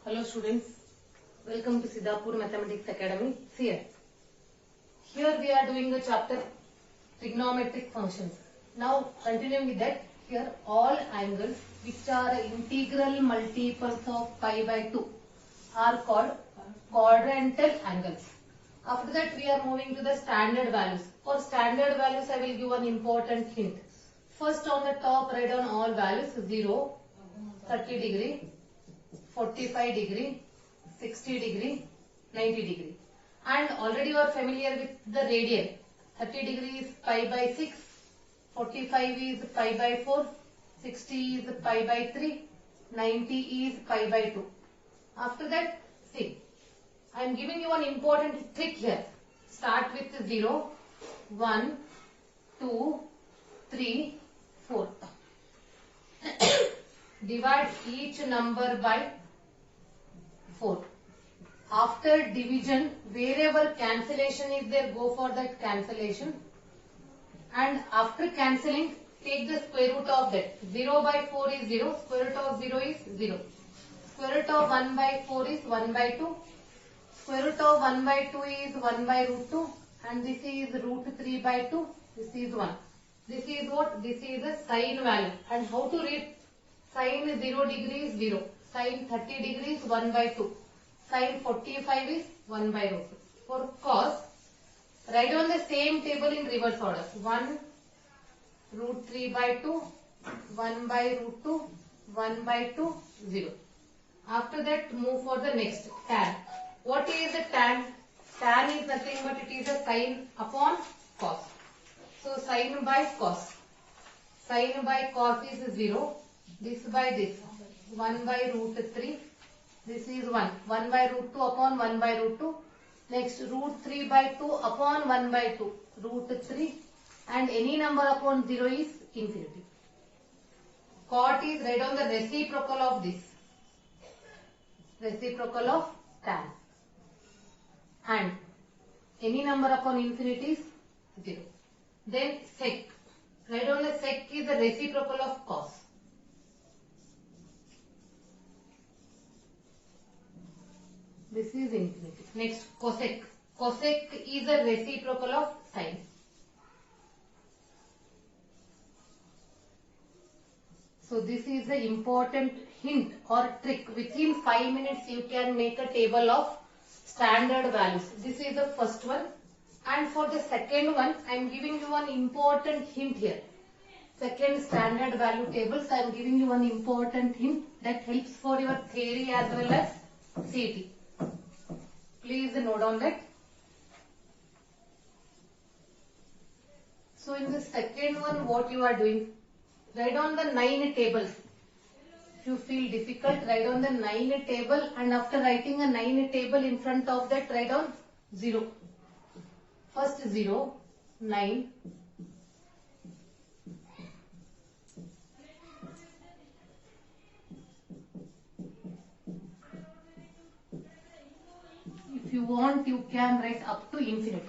Hello students, welcome to Siddhapur Mathematics Academy. Here we are doing the chapter trigonometric functions. Now continuing with that, here all angles which are integral multiples of pi by 2 are called quadrantal angles. After that we are moving to the standard values. For standard values I will give an important hint. First on the top write down all values 0, 30 degree, 45 degree, 60 degree, 90 degree. And already you are familiar with the radian. 30 degree is pi by 6, 45 is pi by 4, 60 is pi by 3, 90 is pi by 2. After that, see, I am giving you an important trick here. Start with 0, 1, 2, 3, 4. Divide each number by 4. After division, wherever cancellation is there, go for that cancellation. And after cancelling, take the square root of that. 0 by 4 is 0. Square root of 0 is 0. Square root of 1 by 4 is 1 by 2. Square root of 1 by 2 is 1 by root 2. And this is root 3 by 2. This is 1. This is what? This is the sine value. And how to read? Sine 0 degree is 0. Sine 30 degree is 1 by 2. Sine 45 is 1 by root 2. For cos, write on the same table in reverse order. 1 root 3 by 2, 1 by root 2, 1 by 2, 0. After that, move for the next. Tan. What is the tan? Tan is nothing but it is a sine upon cos. So, sine by cos. Sine by cos is 0. This by this. 1 by root 3. This is 1. 1 by root 2 upon 1 by root 2. Next, root 3 by 2 upon 1 by 2. Root 3. And any number upon 0 is infinity. Cot is right on the reciprocal of this. Reciprocal of tan. And any number upon infinity is 0. Then sec. Right on the sec is the reciprocal of cos. This is infinity. Next, cosec. Cosec is a reciprocal of sine. So this is the important hint or trick. Within 5 minutes you can make a table of standard values. This is the first one. And for the second one, I am giving you one important hint here. Second standard value tables, I am giving you one important hint that helps for your theory as well as CET. Please note on that. So in the second one, what you are doing? Write on the 9 tables. If you feel difficult, write on the 9 table, and after writing a 9 table in front of that, write on 0. First 0, 9. If you want, you can write up to infinity.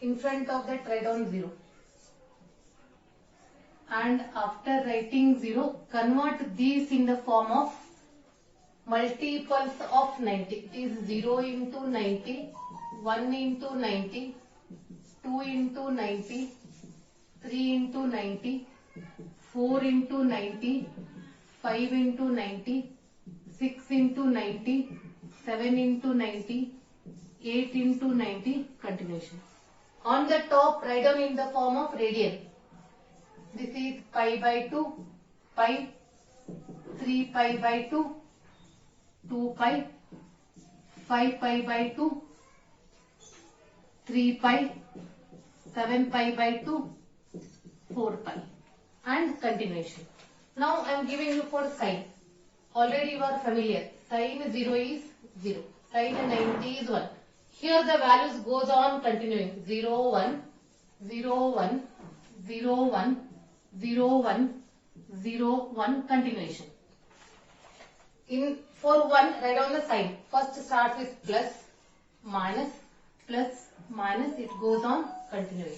In front of that, write on 0. And after writing 0, convert these in the form of multiples of 90. It is 0 into 90, 1 into 90, 2 into 90, 3 into 90, 4 into 90, 5 into 90, 6 into 90, 7 into 90, 8 into 90, continuation. On the top, write down in the form of radian. This is pi by 2, pi, 3 pi by 2, 2 pi, 5 pi by 2, 3 pi, 7 pi by 2, 4 pi, and continuation. Now I am giving you for sine. Already you are familiar. Sine 0 is 0. Sine 90 is 1. Here the values goes on continuing. 0, 1, 0, 1, 0, 1, 0, 1, 0, 1, continuation. For 1, write down the sign. First start with plus, minus, it goes on continuing.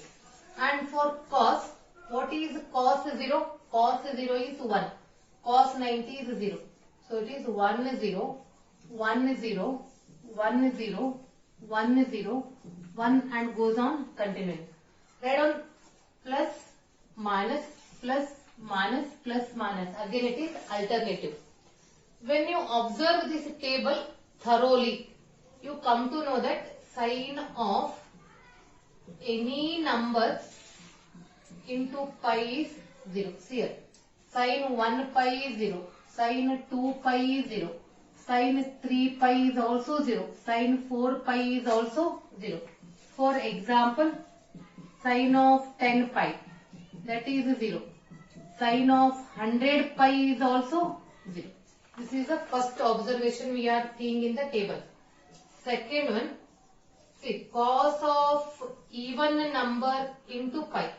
And for cos, what is cos 0? Cos 0 is 1. Cos 90 is 0. So it is 1, 0, 1 0 1 0 1 0 1 and goes on continuing. Write on plus minus plus minus plus minus. Again it is alternative. When you observe this table thoroughly, you come to know that sign of any number into pi is 0. See here. Sin 1 pi is 0. Sin 2 pi is 0. Sin 3 pi is also 0. Sin 4 pi is also 0. For example, sin of 10 pi, that is 0. Sin of 100 pi is also 0. This is the first observation we are seeing in the table. Second one, see, cos of even number into pi.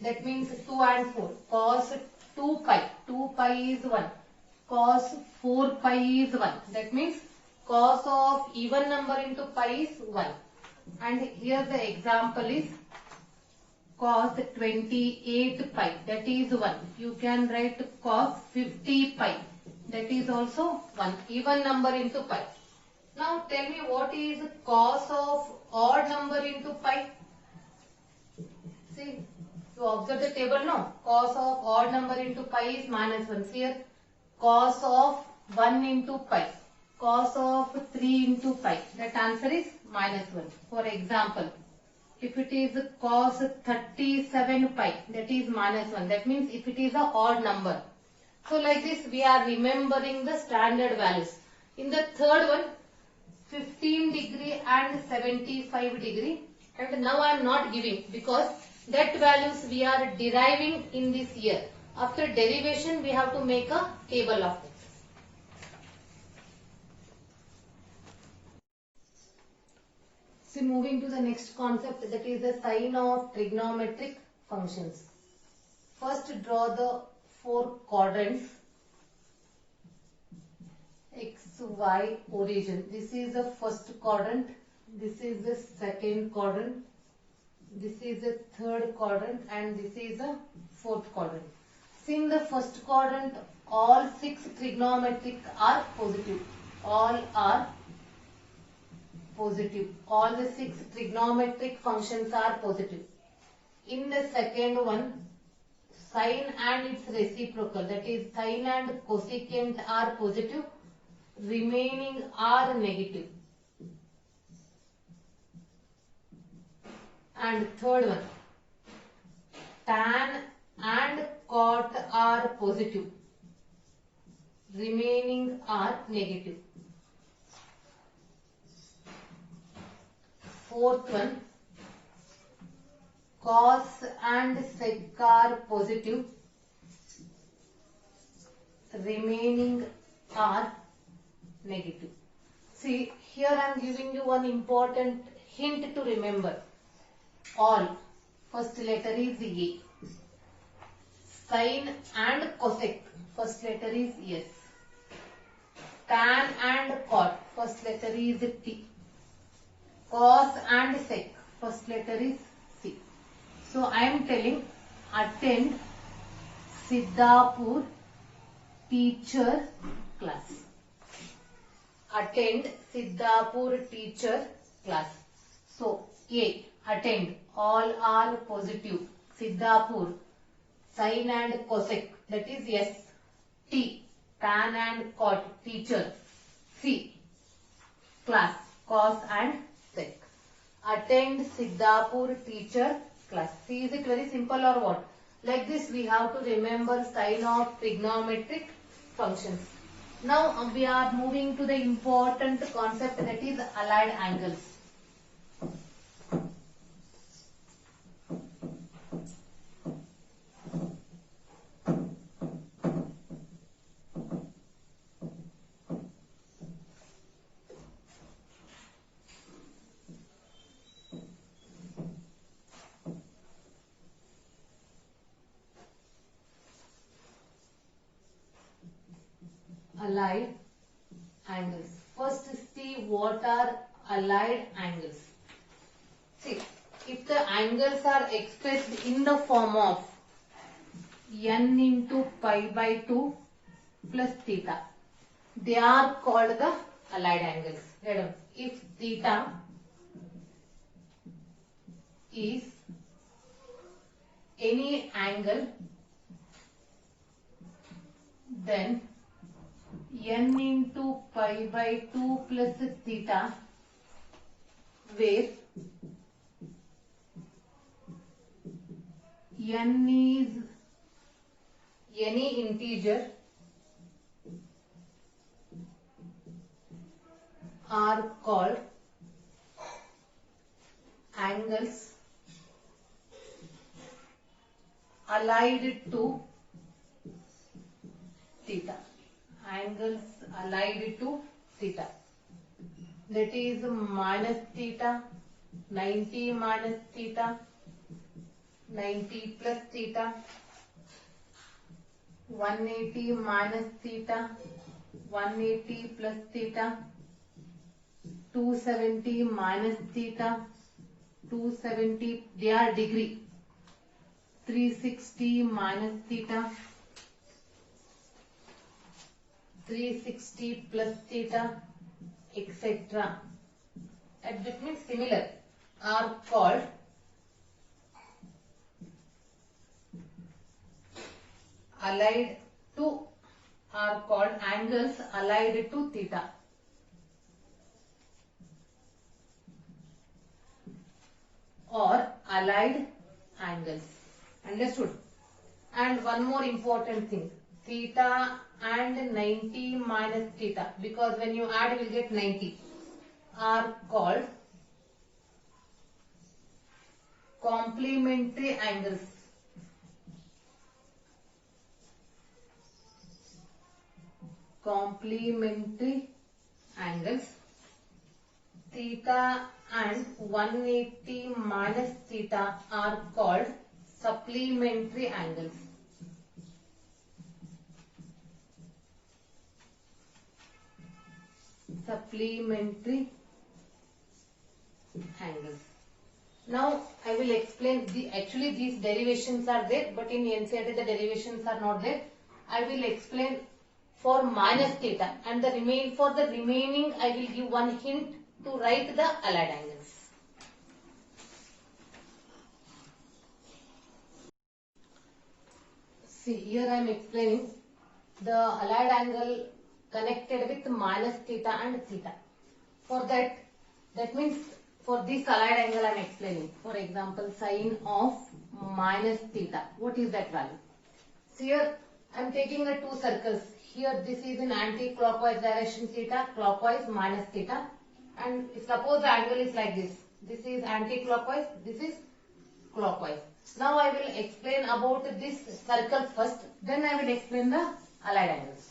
That means 2 and 4. Cos 2 pi. 2 pi is 1. Cos 4 pi is 1. That means cos of even number into pi is 1. And here the example is cos 28 pi. That is 1. You can write cos 50 pi. That is also 1. Even number into pi. Now tell me what is cos of odd number into pi. See, you observe the table, no? Cos of odd number into pi is minus 1. See here, cos of 1 into pi, cos of 3 into pi. That answer is minus 1. For example, if it is cos 37 pi, that is minus 1. That means if it is a odd number. So like this we are remembering the standard values. In the third one, 15 degree and 75 degree. And now I am not giving because that values we are deriving in this year. After derivation we have to make a table of it. So moving to the next concept, that is the sign of trigonometric functions. First draw the 4 quadrants. X, Y, origin. This is the first quadrant. This is the second quadrant. This is the third quadrant and this is the fourth quadrant. See, in the first quadrant, all 6 trigonometric are positive. All are positive. All the 6 trigonometric functions are positive. In the second one, sine and its reciprocal, that is sine and cosecant are positive. Remaining are negative. And third one, tan and cot are positive. Remaining are negative. Fourth one, cos and sec are positive. Remaining are negative. See, here I am giving you one important hint to remember. All, first letter is A. Sine and cosec, first letter is S. Tan and cot, first letter is T. Cos and sec, first letter is C. So I am telling, attend Siddhapur teacher class. Attend Siddhapur teacher class. So A, attend, all are positive. Siddhapur, sine and cosec, that is S. T, tan and cot, teacher. C, class, cos and sec. Attend Siddhapur teacher class. See, is it very simple or what? Like this we have to remember sign of trigonometric functions. Now we are moving to the important concept, that is allied angles. Allied angles. First see what are allied angles. See, if the angles are expressed in the form of n into pi by 2 plus theta. they are called the allied angles. If theta is any angle, then n into pi by 2 plus theta, where n is any integer, are called angles allied to theta. Angles allied to theta. That is minus theta, 90 minus theta, 90 plus theta, 180 minus theta, 180 plus theta, 270 minus theta, 270, they are degree, 360 minus theta, 360 plus theta, etc. And that means similar, are called allied to, are called angles allied to theta. Or allied angles. Understood? And one more important thing, theta and 90 minus theta, because when you add you will get 90, are called complementary angles. Complementary angles. Theta and 180 minus theta are called supplementary angles. Supplementary angles. Now I will explain actually these derivations are there, but in NCERT the derivations are not there. I will explain for minus theta, and for the remaining I will give one hint to write the allied angles. See, here I am explaining the allied angle connected with minus theta and theta. For that means for this allied angle I am explaining. For example, sine of minus theta. What is that value? See, here I am taking the two circles. Here this is in anti-clockwise direction theta, clockwise minus theta. And suppose the angle is like this. This is anti-clockwise, this is clockwise. Now I will explain about this circle first, then I will explain the allied angles.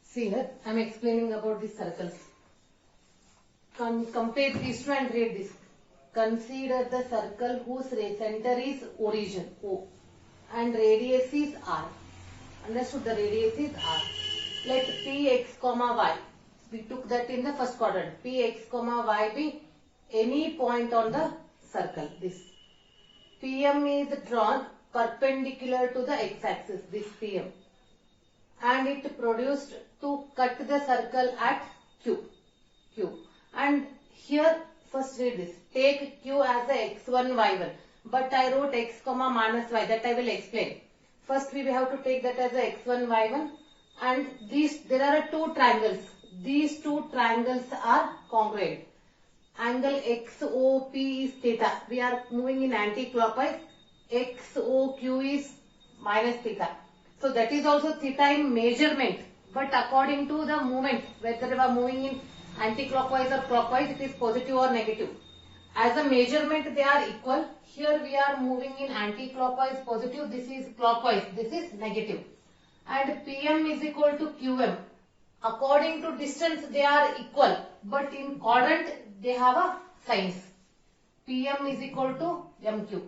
See, here I am explaining about these circles. Compare these two and read this. Consider the circle whose center is origin O and radius is R. Understood? The radius is R. Let Px, y. We took that in the first quadrant. Px, y be any point on the circle. This PM is drawn perpendicular to the x-axis. This PM, and it produced to cut the circle at Q. And here first read this. Take Q as the x1, y1. But I wrote x, minus y. That I will explain. First we have to take that as a x1, y1. And there are two triangles. These two triangles are congruent. Angle XOP is theta. We are moving in anti-clockwise. XOQ is minus theta. So that is also theta in measurement. But according to the movement, whether we are moving in anti-clockwise or clockwise, it is positive or negative. As a measurement, they are equal. Here we are moving in anti-clockwise positive. This is clockwise. This is negative. And PM is equal to QM. According to distance, they are equal. But in quadrant, they have a signs. PM is equal to MQ.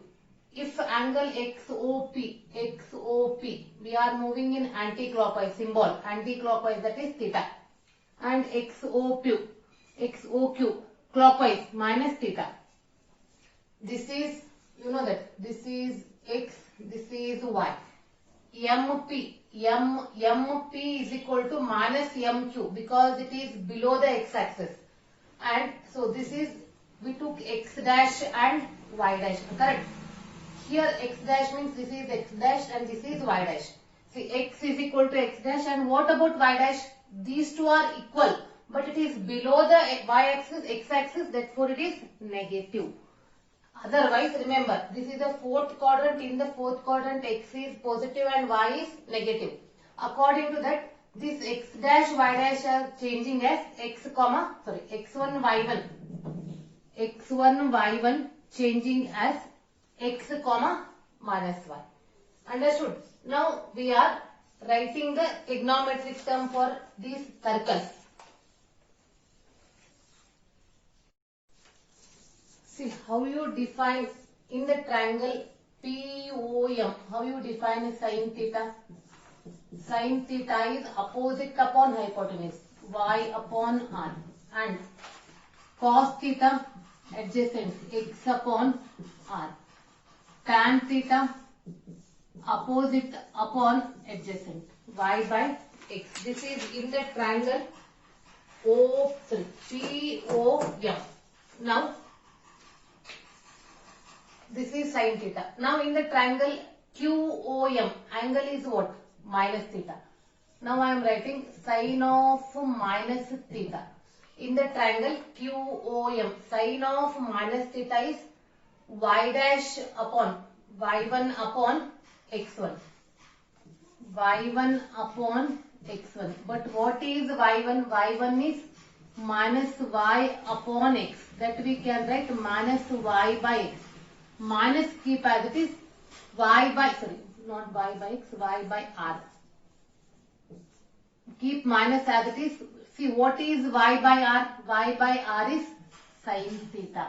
If angle XOP, we are moving in anti-clockwise symbol. Anti-clockwise, that is theta. And XOQ, clockwise, minus theta. This is, you know that, this is X, this is Y. MP. MP is equal to minus MQ because it is below the x-axis. And so this is, we took x dash and y dash, correct? Here x dash means this is x dash and this is y dash. See, x is equal to x dash, and what about y dash? These two are equal, but it is below the y-axis, x-axis, therefore it is negative. Otherwise, remember, this is the fourth quadrant. In the fourth quadrant, x is positive and y is negative. According to that, this x dash, y dash are changing as x1, y1. x1, y1 changing as x comma minus y. Understood? Now we are writing the trigonometric term for these circles. See how you define in the triangle POM. How you define sin theta? Sin theta is opposite upon hypotenuse, y upon r, and cos theta adjacent, x upon r. Tan theta opposite upon adjacent, y by x. This is in the triangle POM. Now this is sin theta. Now in the triangle QOM, angle is what? Minus theta. Now I am writing sin of minus theta. In the triangle QOM, sin of minus theta is y dash upon y1 upon x1. y1 upon x1. But what is y1? y1 is minus y upon x. That we can write minus y by x. Minus keep as it is y by, not y by x, y by r. Keep minus as it is. See what is y by r? Y by r is sin theta.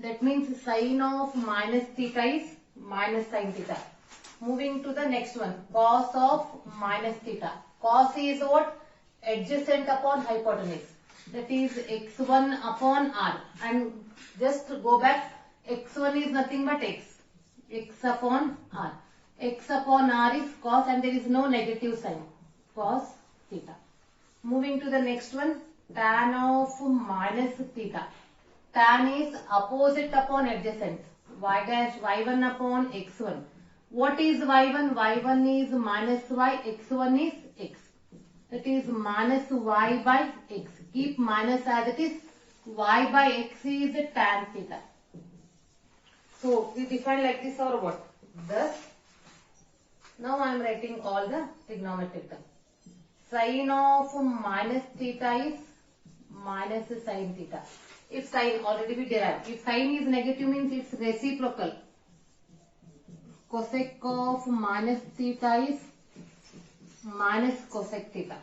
That means sin of minus theta is minus sin theta. Moving to the next one, cos of minus theta. Cos is what? Adjacent upon hypotenuse. That is x1 upon r. And just go back, x1 is nothing but x. X upon r. X upon r is cos and there is no negative sign. Cos theta. Moving to the next one, tan of minus theta. Tan is opposite upon adjacent. Y dash, y1 upon x1. What is y1? y1 is minus y, x1 is x. That is minus y by x. Keep minus as it is. Y by x is tan theta. So we define like this or what? Thus, now I am writing all the trigonometric terms. Sin of minus theta is minus sin theta. If sin already we derived. If sin is negative means it's reciprocal. Cosec of minus theta is minus cosec theta.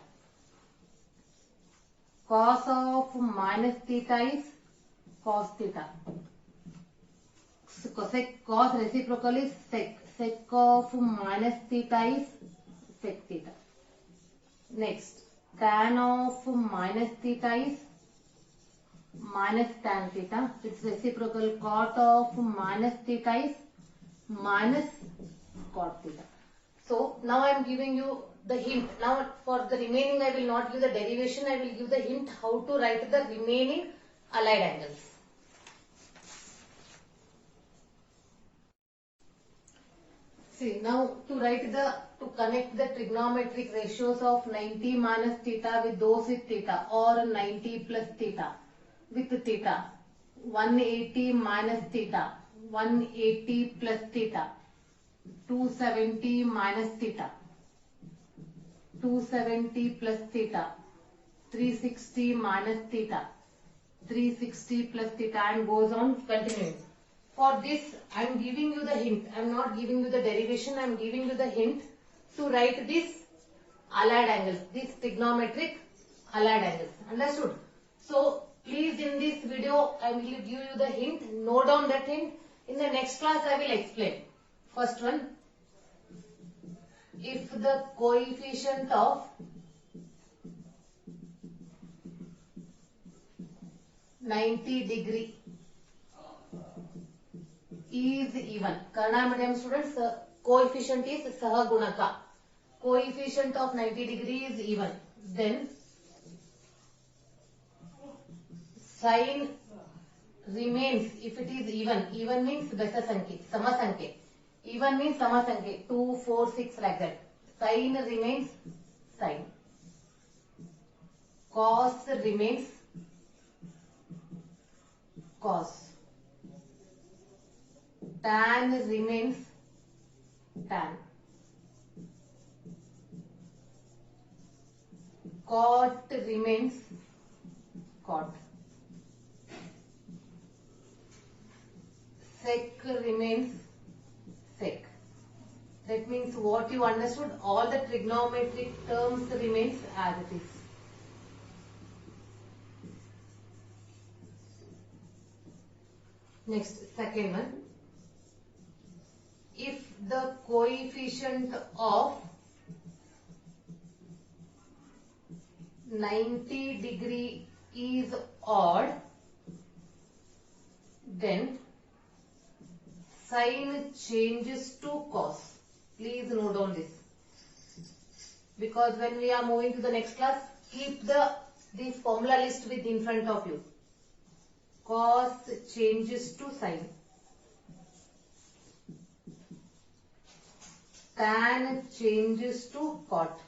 Cos of minus theta is cos theta. So cos reciprocal is sec. Sec of minus theta is sec theta. Next, tan of minus theta is minus tan theta. Its reciprocal cot of minus theta is minus cot theta. So now I am giving you the hint. Now for the remaining I will not give the derivation. I will give the hint how to write the remaining allied angles. See, now to connect the trigonometric ratios of 90 minus theta with those with theta, or 90 plus theta with theta, 180 minus theta, 180 plus theta, 270 minus theta, 270 plus theta, 360 minus theta, 360 plus theta, and goes on continuing. For this, I am giving you the hint. I am not giving you the derivation. I am giving you the hint to write this allied angles, this trigonometric allied angles. Understood? So, please in this video, I will give you the hint. Note down that hint. In the next class, I will explain. First one, if the coefficient of 90 degree is even. Kannada medium students, coefficient is Sahagunaka. coefficient of 90 degree is even, then sine remains, if it is even means besa sankhya, sama sankhya, even means sama sankhya, 2, 4, 6 like that. Sine remains sine, cos remains cos, tan remains tan, cot remains cot, sec remains sec. That means what you understood, all the trigonometric terms remains as it is. Next, second one. If the coefficient of 90 degree is odd, then sine changes to cos. Please note down this, because when we are moving to the next class, keep this formula list with in front of you. Cos changes to sine, tan changes to cot,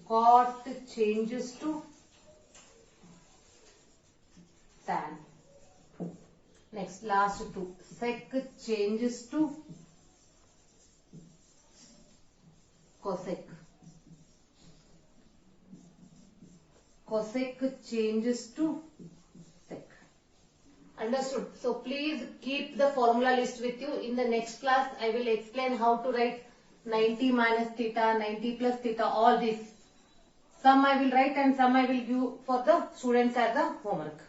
cot changes to tan. Next, last two. Sec changes to cosec. Cosec changes to sec. Understood? So please keep the formula list with you. In the next class, I will explain how to write 90 minus theta, 90 plus theta, all this. Some I will write and some I will give for the students as a homework.